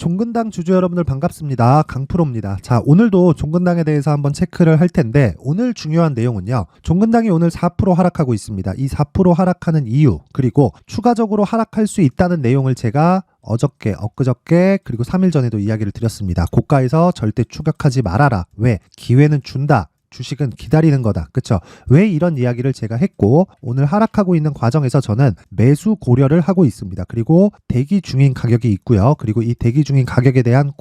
종근당 주주 여러분들 반갑습니다. 강프로입니다. 자, 오늘도 종근당에 대해서 한번 체크를 할 텐데 오늘 중요한 내용은요. 종근당이 오늘 4% 하락하고 있습니다. 이 4% 하락하는 이유, 그리고 추가적으로 하락할 수 있다는 내용을 제가 어저께, 엊그저께, 그리고 3일 전에도 이야기를 드렸습니다. 고가에서 절대 추격하지 말아라. 왜? 기회는 준다. 주식은 기다리는 거다. 그쵸? 왜 이런 이야기를 제가 했고, 오늘 하락하고 있는 과정에서 저는 매수 고려를 하고 있습니다. 그리고 대기 중인 가격이 있고요. 그리고 이 대기 중인 가격에 대한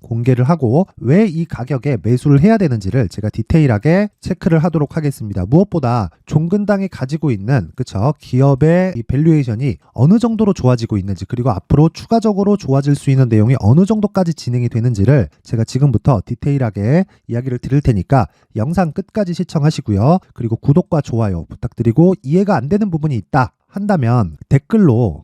공개를 하고 왜 이 가격에 매수를 해야 되는지를 제가 디테일하게 체크를 하도록 하겠습니다. 무엇보다 종근당이 가지고 있는 기업의 이 밸류에이션이 어느 정도로 좋아지고 있는지, 그리고 앞으로 추가적으로 좋아질 수 있는 내용이 어느 정도까지 진행이 되는지를 제가 지금부터 디테일하게 이야기를 드릴 테니까 영상 끝까지 시청하시고요. 그리고 구독과 좋아요 부탁드리고, 이해가 안 되는 부분이 있다 한다면 댓글로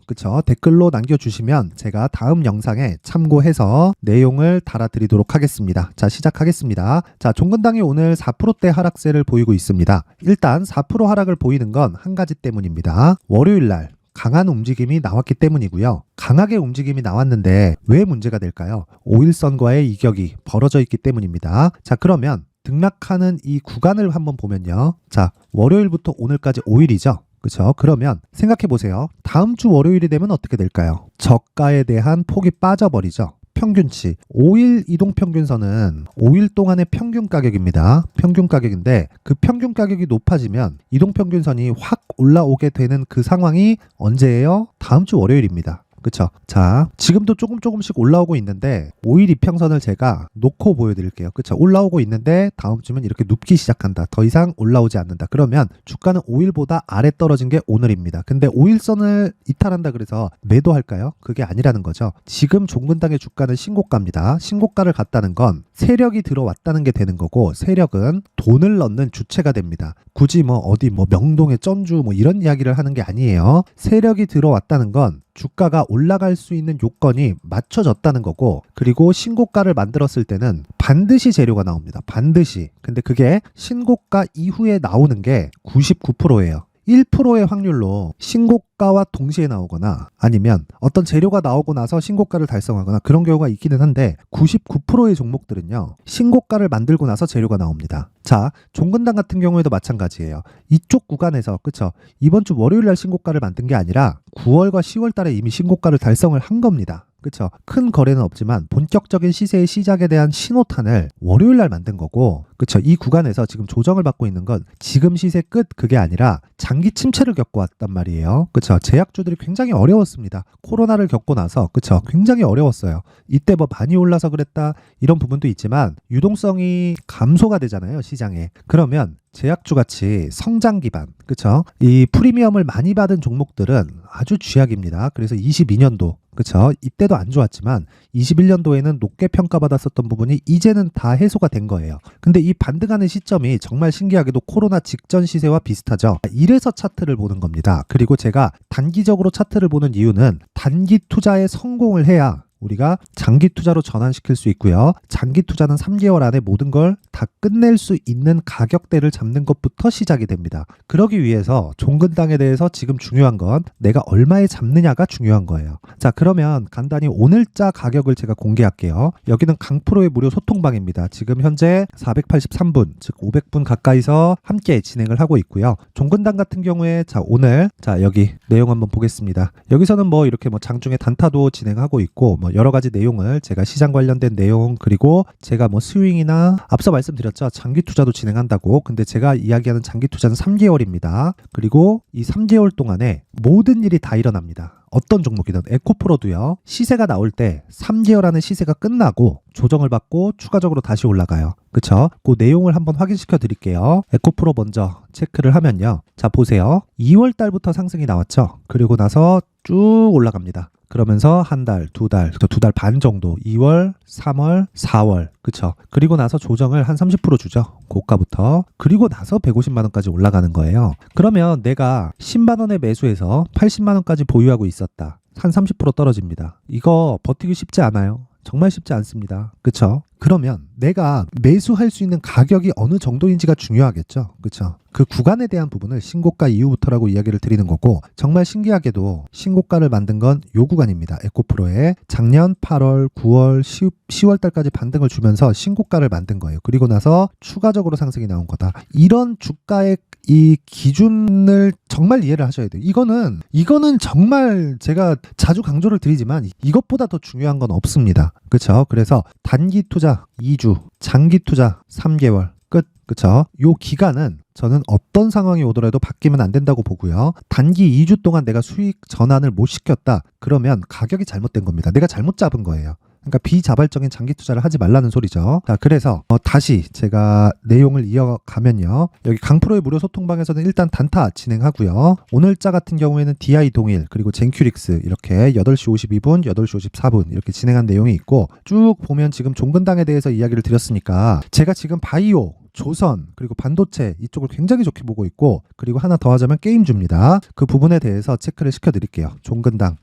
남겨주시면 제가 다음 영상에 참고해서 내용을 달아드리도록 하겠습니다. 자, 시작하겠습니다. 자, 종근당이 오늘 4%대 하락세를 보이고 있습니다. 일단 4% 하락을 보이는 건 한 가지 때문입니다. 월요일날 강한 움직임이 나왔기 때문이고요. 강하게 움직임이 나왔는데 왜 문제가 될까요? 5일선과의 이격이 벌어져 있기 때문입니다. 자, 그러면 등락하는 이 구간을 한번 보면요. 자, 월요일부터 오늘까지 5일이죠. 그렇죠? 그러면 생각해 보세요. 다음 주 월요일이 되면 어떻게 될까요? 저가에 대한 폭이 빠져버리죠. 평균치 5일 이동평균선은 5일 동안의 평균 가격입니다. 평균 가격인데 그 평균 가격이 높아지면 이동평균선이 확 올라오게 되는 그 상황이 언제예요? 다음 주 월요일입니다. 그쵸? 자, 지금도 조금씩 올라오고 있는데 5일 이평선을 제가 놓고 보여드릴게요. 그쵸? 올라오고 있는데 다음 주면 이렇게 눕기 시작한다. 더 이상 올라오지 않는다. 그러면 주가는 5일보다 아래 떨어진 게 오늘입니다. 근데 5일선을 이탈한다 그래서 매도할까요? 그게 아니라는 거죠. 지금 종근당의 주가는 신고가입니다. 신고가를 갔다는 건 세력이 들어왔다는 게 되는 거고, 세력은 돈을 넣는 주체가 됩니다. 굳이 어디 명동의 전주 이런 이야기를 하는 게 아니에요. 세력이 들어왔다는 건 주가가 올라갈 수 있는 요건이 맞춰졌다는 거고, 그리고 신고가를 만들었을 때는 반드시 재료가 나옵니다. 반드시. 근데 그게 신고가 이후에 나오는 게 99%예요. 1%의 확률로 신고가와 동시에 나오거나 아니면 어떤 재료가 나오고 나서 신고가를 달성하거나 그런 경우가 있기는 한데, 99%의 종목들은요, 신고가를 만들고 나서 재료가 나옵니다. 자, 종근당 같은 경우에도 마찬가지예요. 이쪽 구간에서, 그쵸? 이번 주 월요일 날 신고가를 만든 게 아니라 9월과 10월 달에 이미 신고가를 달성을 한 겁니다. 그쵸? 큰 거래는 없지만 본격적인 시세의 시작에 대한 신호탄을 월요일 날 만든 거고, 그쵸? 이 구간에서 지금 조정을 받고 있는 건 지금 시세 끝 그게 아니라 장기 침체를 겪고 왔단 말이에요. 그쵸? 제약주들이 굉장히 어려웠습니다. 코로나를 겪고 나서, 그쵸? 굉장히 어려웠어요. 이때 많이 올라서 그랬다 이런 부분도 있지만 유동성이 감소가 되잖아요, 시장에. 그러면 제약주 같이 성장 기반, 그쵸? 이 프리미엄을 많이 받은 종목들은 아주 쥐약입니다. 그래서 22년도, 그쵸? 이때도 안 좋았지만 21년도에는 높게 평가받았었던 부분이 이제는 다 해소가 된 거예요. 근데 이 반등하는 시점이 정말 신기하게도 코로나 직전 시세와 비슷하죠. 이래서 차트를 보는 겁니다. 그리고 제가 단기적으로 차트를 보는 이유는 단기 투자에 성공을 해야 우리가 장기 투자로 전환시킬 수 있고요. 장기 투자는 3개월 안에 모든 걸 다 끝낼 수 있는 가격대를 잡는 것부터 시작이 됩니다. 그러기 위해서 종근당에 대해서 지금 중요한 건 내가 얼마에 잡느냐가 중요한 거예요. 자, 그러면 간단히 오늘자 가격을 제가 공개할게요. 여기는 강프로의 무료 소통방입니다. 지금 현재 483분, 즉 500분 가까이서 함께 진행을 하고 있고요. 종근당 같은 경우에 오늘 여기 내용 한번 보겠습니다. 여기서는 이렇게 장중에 단타도 진행하고 있고 여러 가지 내용을 제가 시장 관련된 내용, 그리고 제가 스윙이나 앞서 말씀드렸죠. 장기 투자도 진행한다고. 근데 제가 이야기하는 장기 투자는 3개월입니다. 그리고 이 3개월 동안에 모든 일이 다 일어납니다. 어떤 종목이든 에코프로도요. 시세가 나올 때 3개월 안에 시세가 끝나고 조정을 받고 추가적으로 다시 올라가요. 그쵸? 그 내용을 한번 확인시켜 드릴게요. 에코프로 먼저 체크를 하면요. 자, 보세요. 2월 달부터 상승이 나왔죠. 그리고 나서 쭉 올라갑니다. 그러면서 한 달, 두 달 반 정도, 2월, 3월, 4월, 그쵸? 그리고 나서 조정을 한 30% 주죠. 고가부터. 그리고 나서 150만 원까지 올라가는 거예요. 그러면 내가 10만 원에 매수해서 80만 원까지 보유하고 있었다. 한 30% 떨어집니다. 이거 버티기 쉽지 않아요. 정말 쉽지 않습니다. 그쵸? 그러면 내가 매수할 수 있는 가격이 어느 정도인지가 중요하겠죠. 그렇죠? 그 구간에 대한 부분을 신고가 이후부터라고 이야기를 드리는 거고, 정말 신기하게도 신고가를 만든 건 요 구간입니다. 에코프로에 작년 8월, 9월, 10월 달까지 반등을 주면서 신고가를 만든 거예요. 그리고 나서 추가적으로 상승이 나온 거다. 이런 주가의 이 기준을 정말 이해를 하셔야 돼요. 이거는 정말 제가 자주 강조를 드리지만 이것보다 더 중요한 건 없습니다. 그렇죠? 그래서 단기 투자 2주, 장기 투자 3개월 끝. 그렇죠? 요 기간은 저는 어떤 상황이 오더라도 바뀌면 안 된다고 보고요. 단기 2주 동안 내가 수익 전환을 못 시켰다. 그러면 가격이 잘못된 겁니다. 내가 잘못 잡은 거예요. 그러니까 비자발적인 장기 투자를 하지 말라는 소리죠. 자, 그래서 다시 제가 내용을 이어가면요. 여기 강프로의 무료 소통방에서는 일단 단타 진행하고요. 오늘자 같은 경우에는 DI 동일 그리고 젠큐릭스 이렇게 8시 52분, 8시 54분 이렇게 진행한 내용이 있고, 쭉 보면 지금 종근당에 대해서 이야기를 드렸으니까 제가 지금 바이오, 조선 그리고 반도체 이쪽을 굉장히 좋게 보고 있고, 그리고 하나 더 하자면 게임주입니다. 그 부분에 대해서 체크를 시켜드릴게요. 종근당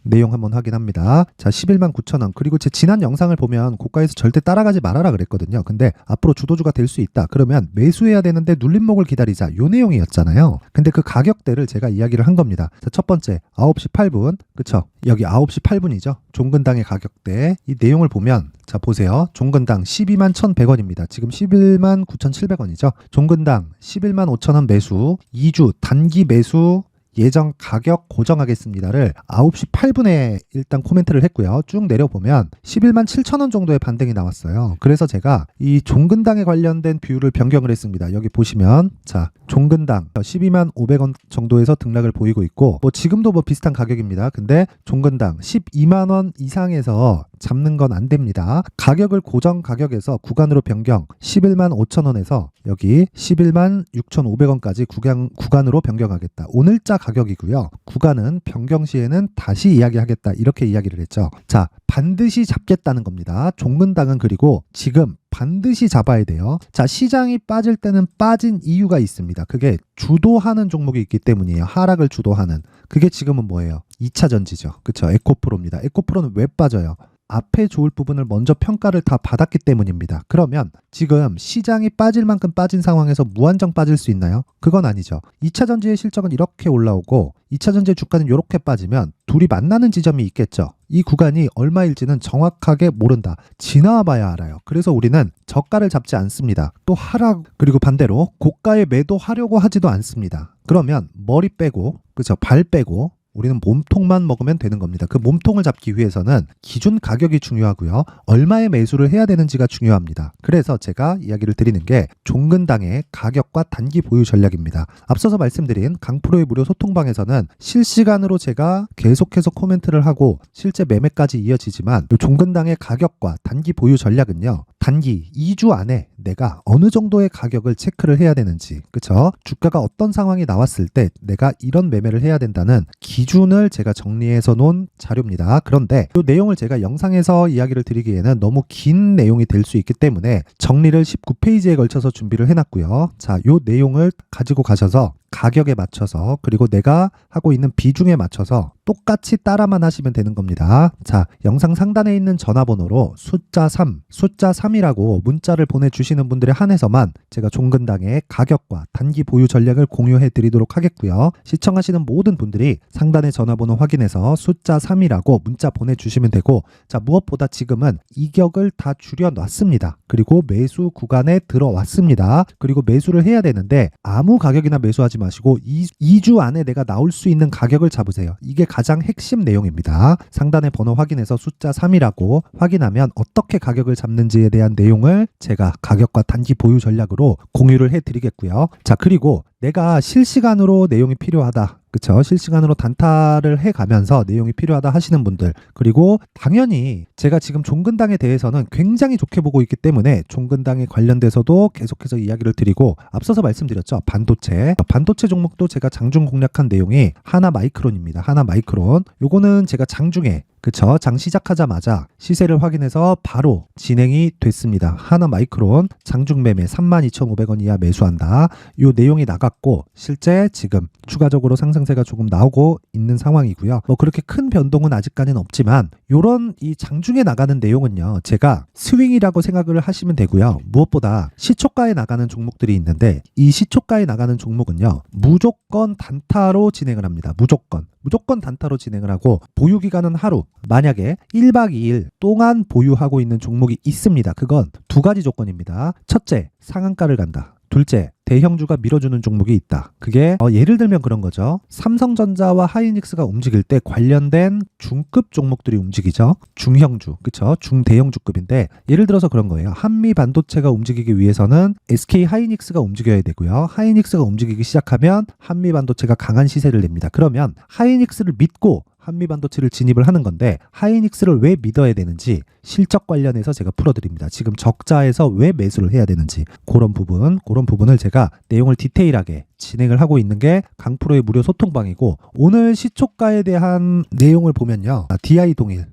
내용 한번 확인합니다. 자, 11만 9천 원. 그리고 제 지난 영상을 보면 고가에서 절대 따라가지 말아라 그랬거든요. 근데 앞으로 주도주가 될 수 있다. 그러면 매수해야 되는데 눌림목을 기다리자. 요 내용이었잖아요. 근데 그 가격대를 제가 이야기를 한 겁니다. 자, 첫 번째 9시 8분. 그쵸? 여기 9시 8분이죠. 종근당의 가격대. 이 내용을 보면 자, 보세요. 종근당 12만 1,100원입니다. 지금 11만 9,700원이죠. 종근당 11만 5천 원 매수, 2주 단기 매수 예정 가격 고정하겠습니다를 9시 8분에 일단 코멘트를 했고요. 쭉 내려보면 11만 7천 원 정도의 반등이 나왔어요. 그래서 제가 이 종근당에 관련된 비율을 변경을 했습니다. 여기 보시면 자, 종근당 12만 500원 정도에서 등락을 보이고 있고, 뭐 지금도 뭐 비슷한 가격입니다. 근데 종근당 12만 원 이상에서 잡는 건 안 됩니다. 가격을 고정 가격에서 구간으로 변경 11만 5천 원에서 여기 11만 6,500원까지 구간으로 변경하겠다. 오늘자 가격이고요. 구간은 변경 시에는 다시 이야기하겠다. 이렇게 이야기를 했죠. 자, 반드시 잡겠다는 겁니다. 종근당은 그리고 지금 반드시 잡아야 돼요. 자, 시장이 빠질 때는 빠진 이유가 있습니다. 그게 주도하는 종목이 있기 때문이에요. 하락을 주도하는. 그게 지금은 뭐예요? 2차 전지죠. 그렇죠? 에코프로입니다. 에코프로는 왜 빠져요? 앞에 좋을 부분을 먼저 평가를 다 받았기 때문입니다. 그러면 지금 시장이 빠질 만큼 빠진 상황에서 무한정 빠질 수 있나요? 그건 아니죠. 2차 전지의 실적은 이렇게 올라오고 2차 전지의 주가는 이렇게 빠지면 둘이 만나는 지점이 있겠죠. 이 구간이 얼마일지는 정확하게 모른다. 지나와 봐야 알아요. 그래서 우리는 저가를 잡지 않습니다. 또 하락, 그리고 반대로 고가에 매도하려고 하지도 않습니다. 그러면 머리 빼고, 그렇죠? 발 빼고 우리는 몸통만 먹으면 되는 겁니다. 그 몸통을 잡기 위해서는 기준 가격이 중요하고요. 얼마의 매수를 해야 되는지가 중요합니다. 그래서 제가 이야기를 드리는 게 종근당의 가격과 단기 보유 전략입니다. 앞서서 말씀드린 강프로의 무료 소통방에서는 실시간으로 제가 계속해서 코멘트를 하고 실제 매매까지 이어지지만 종근당의 가격과 단기 보유 전략은요. 단기 2주 안에 내가 어느 정도의 가격을 체크를 해야 되는지, 그쵸? 주가가 어떤 상황이 나왔을 때 내가 이런 매매를 해야 된다는 기준을 제가 정리해서 놓은 자료입니다. 그런데 이 내용을 제가 영상에서 이야기를 드리기에는 너무 긴 내용이 될 수 있기 때문에 정리를 19페이지에 걸쳐서 준비를 해놨고요. 자, 이 내용을 가지고 가셔서 가격에 맞춰서 그리고 내가 하고 있는 비중에 맞춰서 똑같이 따라만 하시면 되는 겁니다. 자, 영상 상단에 있는 전화번호로 숫자 3이라고 문자를 보내주시는 분들에 한해서만 제가 종근당의 가격과 단기 보유 전략을 공유해 드리도록 하겠고요. 시청하시는 모든 분들이 상단의 전화번호 확인해서 숫자 3이라고 문자 보내주시면 되고, 자, 무엇보다 지금은 이격을 다 줄여놨습니다. 그리고 매수 구간에 들어왔습니다. 그리고 매수를 해야 되는데 아무 가격이나 매수하지 마시고 2주 안에 내가 나올 수 있는 가격을 잡으세요. 이게 가장 핵심 내용입니다. 상단의 번호 확인해서 숫자 3이라고 확인하면 어떻게 가격을 잡는지에 대한 내용을 제가 가격과 단기 보유 전략으로 공유를 해드리겠고요. 자, 그리고 내가 실시간으로 내용이 필요하다. 그쵸? 실시간으로 단타를 해가면서 내용이 필요하다 하시는 분들, 그리고 당연히 제가 지금 종근당에 대해서는 굉장히 좋게 보고 있기 때문에 종근당에 관련돼서도 계속해서 이야기를 드리고, 앞서서 말씀드렸죠. 반도체 종목도 제가 장중 공략한 내용이 하나마이크론입니다. 하나마이크론. 요거는 제가 장중에 그쵸? 장 시작하자마자 시세를 확인해서 바로 진행이 됐습니다. 하나마이크론 장중 매매 32,500원 이하 매수한다. 요 내용이 나갔고 실제 지금 추가적으로 상승세가 조금 나오고 있는 상황이고요. 뭐 그렇게 큰 변동은 아직까지는 없지만 요런 이 장중에 나가는 내용은요. 제가 스윙이라고 생각을 하시면 되고요. 무엇보다 시초가에 나가는 종목들이 있는데 이 시초가에 나가는 종목은요. 무조건 단타로 진행을 합니다. 무조건 단타로 진행을 하고 보유 기간은 하루. 만약에 1박 2일 동안 보유하고 있는 종목이 있습니다. 그건 두 가지 조건입니다. 첫째, 상한가를 간다. 둘째, 대형주가 밀어주는 종목이 있다. 그게 예를 들면 그런 거죠. 삼성전자와 하이닉스가 움직일 때 관련된 중급 종목들이 움직이죠. 중형주, 그쵸? 중대형주급인데 예를 들어서 그런 거예요. 한미 반도체가 움직이기 위해서는 SK 하이닉스가 움직여야 되고요. 하이닉스가 움직이기 시작하면 한미 반도체가 강한 시세를 냅니다. 그러면 하이닉스를 믿고 한미반도체를 진입을 하는 건데 하이닉스를 왜 믿어야 되는지 실적 관련해서 제가 풀어드립니다. 지금 적자에서 왜 매수를 해야 되는지 그런 부분을 제가 내용을 디테일하게 진행을 하고 있는 게 강프로의 무료 소통방이고 오늘 시초가에 대한 내용을 보면요. DI 동일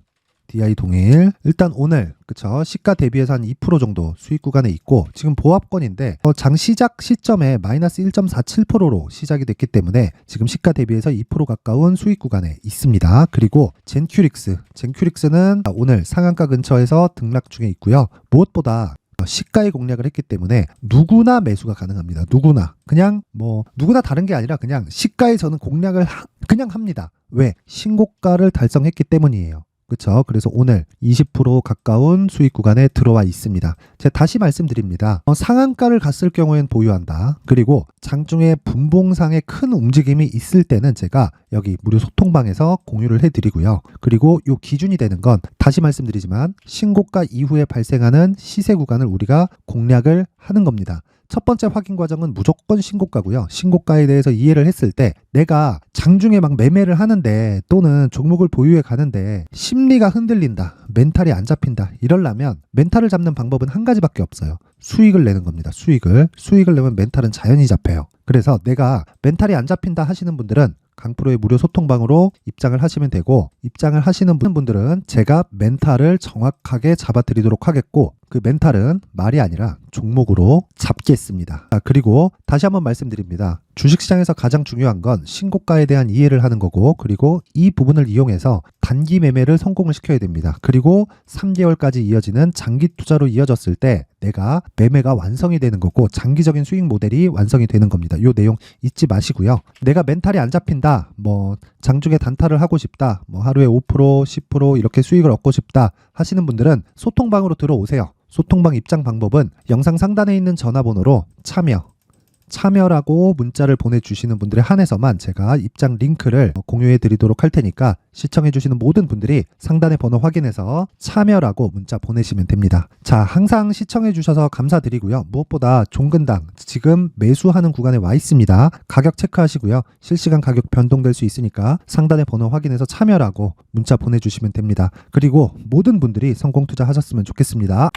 일단 오늘 그쵸 시가 대비해서 한 2% 정도 수익 구간에 있고 지금 보합권인데 장 시작 시점에 마이너스 1.47%로 시작이 됐기 지금 시가 대비해서 2% 가까운 수익 구간에 있습니다. 그리고 젠큐릭스는 오늘 상한가 근처에서 등락 중에 있고요. 무엇보다 시가에 공략을 했기 때문에 누구나 매수가 가능합니다. 누구나 다른 게 아니라 그냥 시가에 저는 공략을 그냥 합니다. 왜? 신고가를 달성했기 때문이에요. 그렇죠. 그래서 오늘 20% 가까운 수익 구간에 들어와 있습니다. 제가 다시 말씀드립니다. 상한가를 갔을 경우엔 보유한다. 그리고 장중에 분봉상에 큰 움직임이 있을 때는 제가 여기 무료 소통방에서 공유를 해드리고요. 그리고 이 기준이 되는 건 다시 말씀드리지만 신고가 이후에 발생하는 시세 구간을 우리가 공략을 하는 겁니다. 첫 번째 확인 과정은 무조건 신고가고요. 신고가에 대해서 이해를 했을 때 내가 장중에 막 매매를 하는데 또는 종목을 보유해 가는데 심리가 흔들린다. 멘탈이 안 잡힌다. 이러려면 멘탈을 잡는 방법은 한 가지밖에 없어요. 수익을 내는 겁니다. 수익을 내면 멘탈은 자연히 잡혀요. 그래서 내가 멘탈이 안 잡힌다 하시는 분들은 강프로의 무료 소통방으로 입장을 하시면 되고 입장을 하시는 분들은 제가 멘탈을 정확하게 잡아드리도록 하겠고 그 멘탈은 말이 아니라 종목으로 잡겠습니다. 그리고 다시 한번 말씀드립니다. 주식시장에서 가장 중요한 건 신고가에 대한 이해를 하는 거고 그리고 이 부분을 이용해서 단기 매매를 성공을 시켜야 됩니다. 그리고 3개월까지 이어지는 장기 투자로 이어졌을 때 내가 매매가 완성이 되는 거고 장기적인 수익 모델이 완성이 되는 겁니다. 이 내용 잊지 마시고요. 내가 멘탈이 안 잡힌다. 장중에 단타를 하고 싶다. 하루에 5%, 10% 이렇게 수익을 얻고 싶다 하시는 분들은 소통방으로 들어오세요. 소통방 입장 방법은 영상 상단에 있는 전화번호로 참여라고 문자를 보내주시는 분들에 한해서만 제가 입장 링크를 공유해 드리도록 할 테니까 시청해 주시는 모든 분들이 상단의 번호 확인해서 참여라고 문자 보내시면 됩니다. 자, 항상 시청해 주셔서 감사드리고요. 무엇보다 종근당 지금 매수하는 구간에 와 있습니다. 가격 체크하시고요. 실시간 가격 변동될 수 있으니까 상단의 번호 확인해서 참여라고 문자 보내주시면 됩니다. 그리고 모든 분들이 성공 투자하셨으면 좋겠습니다.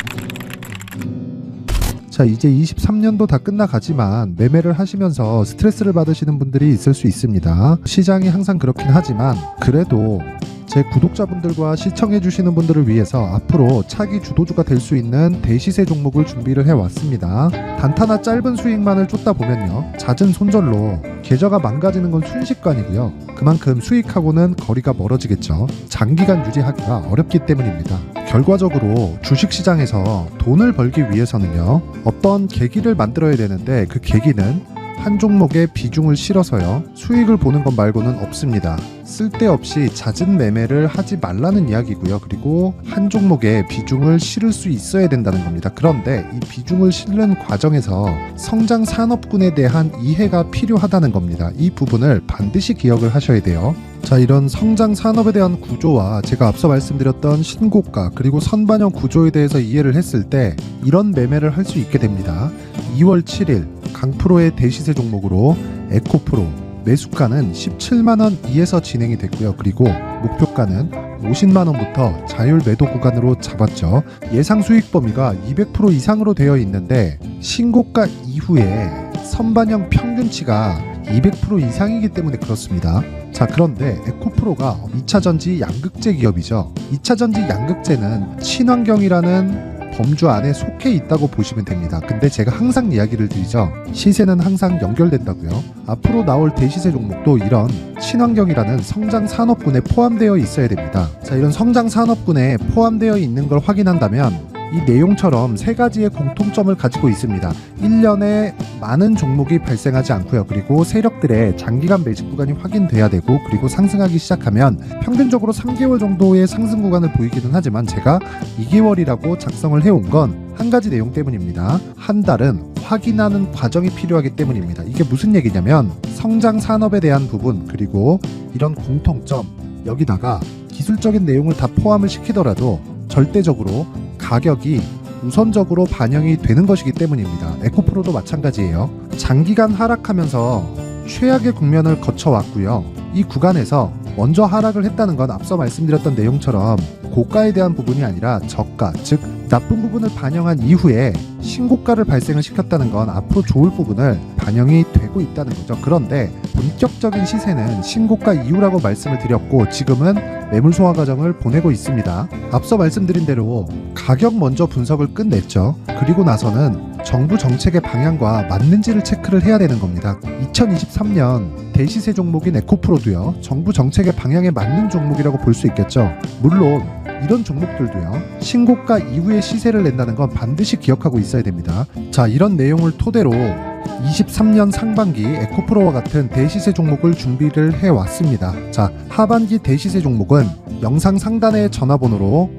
자, 이제 23년도 다 끝나가지만 매매를 하시면서 스트레스를 받으시는 분들이 있을 수 있습니다. 시장이 항상 그렇긴 하지만 그래도 제 구독자분들과 시청해주시는 분들을 위해서 앞으로 차기 주도주가 될 수 있는 대시세 종목을 준비를 해왔습니다. 단타나 짧은 수익만을 쫓다 보면요, 잦은 손절로 계좌가 망가지는 건 순식간이고요. 그만큼 수익하고는 거리가 멀어지겠죠. 장기간 유지하기가 어렵기 때문입니다. 결과적으로 주식시장에서 돈을 벌기 위해서는요, 어떤 계기를 만들어야 되는데 그 계기는 한 종목에 비중을 실어서요, 수익을 보는 것 말고는 없습니다. 쓸데없이 잦은 매매를 하지 말라는 이야기고요. 그리고 한 종목에 비중을 실을 수 있어야 된다는 겁니다. 그런데 이 비중을 실는 과정에서 성장 산업군에 대한 이해가 필요하다는 겁니다. 이 부분을 반드시 기억을 하셔야 돼요. 자, 이런 성장 산업에 대한 구조와 제가 앞서 말씀드렸던 신고가 그리고 선반영 구조에 대해서 이해를 했을 때 이런 매매를 할 수 있게 됩니다. 2월 7일 강프로의 대시세 종목으로 에코프로 매수가는 17만원 이에서 진행이 됐고요. 그리고 목표가는 50만원부터 자율 매도 구간으로 잡았죠. 예상 수익 범위가 200% 이상으로 되어 있는데 신고가 이후에 선반영 평균치가 200% 이상이기 때문에 그렇습니다. 자, 그런데 에코프로가 2차전지 양극재 기업이죠. 2차전지 양극재는 친환경이라는 범주 안에 속해 있다고 보시면 됩니다. 근데 제가 항상 이야기를 드리죠. 시세는 항상 연결된다고요. 앞으로 나올 대시세 종목도 이런 친환경이라는 성장 산업군에 포함되어 있어야 됩니다. 자, 이런 성장 산업군에 포함되어 있는 걸 확인한다면 이 내용처럼 세 가지의 공통점을 가지고 있습니다. 1년에 많은 종목이 발생하지 않고요. 그리고 세력들의 장기간 매집 구간이 확인돼야 되고, 그리고 상승하기 시작하면 평균적으로 3개월 정도의 상승 구간을 보이기는 하지만 제가 2개월이라고 작성을 해온 건 한 가지 내용 때문입니다. 한 달은 확인하는 과정이 필요하기 때문입니다. 이게 무슨 얘기냐면 성장 산업에 대한 부분, 그리고 이런 공통점, 여기다가 기술적인 내용을 다 포함을 시키더라도 절대적으로 가격이 우선적으로 반영이 되는 것이기 때문입니다. 에코프로도 마찬가지예요. 장기간 하락하면서 최악의 국면을 거쳐왔고요. 이 구간에서 먼저 하락을 했다는 건 앞서 말씀드렸던 내용처럼 고가에 대한 부분이 아니라 저가, 즉 나쁜 부분을 반영한 이후에 신고가를 발생을 시켰다는 건 앞으로 좋을 부분을 반영이 되고 있다는 거죠. 그런데 본격적인 시세는 신고가 이후라고 말씀을 드렸고, 지금은 매물 소화 과정을 보내고 있습니다. 앞서 말씀드린 대로 가격 먼저 분석을 끝냈죠. 그리고 나서는 정부 정책의 방향과 맞는지를 체크를 해야 되는 겁니다. 2023년 대시세 종목인 에코프로도요, 정부 정책의 방향에 맞는 종목이라고 볼 수 있겠죠. 물론 이런 종목들도요, 신고가 이후에 시세를 낸다는 건 반드시 기억하고 있어야 됩니다. 자, 이런 내용을 토대로 23년 상반기 에코프로와 같은 대시세 종목을 준비를 해왔습니다. 자, 하반기 대시세 종목은 영상 상단의 전화번호로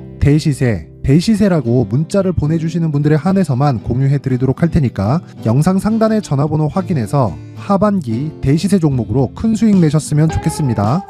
대시세라고 문자를 보내주시는 분들에 한해서만 공유해드리도록 할 테니까 영상 상단의 전화번호 확인해서 하반기 대시세 종목으로 큰 수익 내셨으면 좋겠습니다.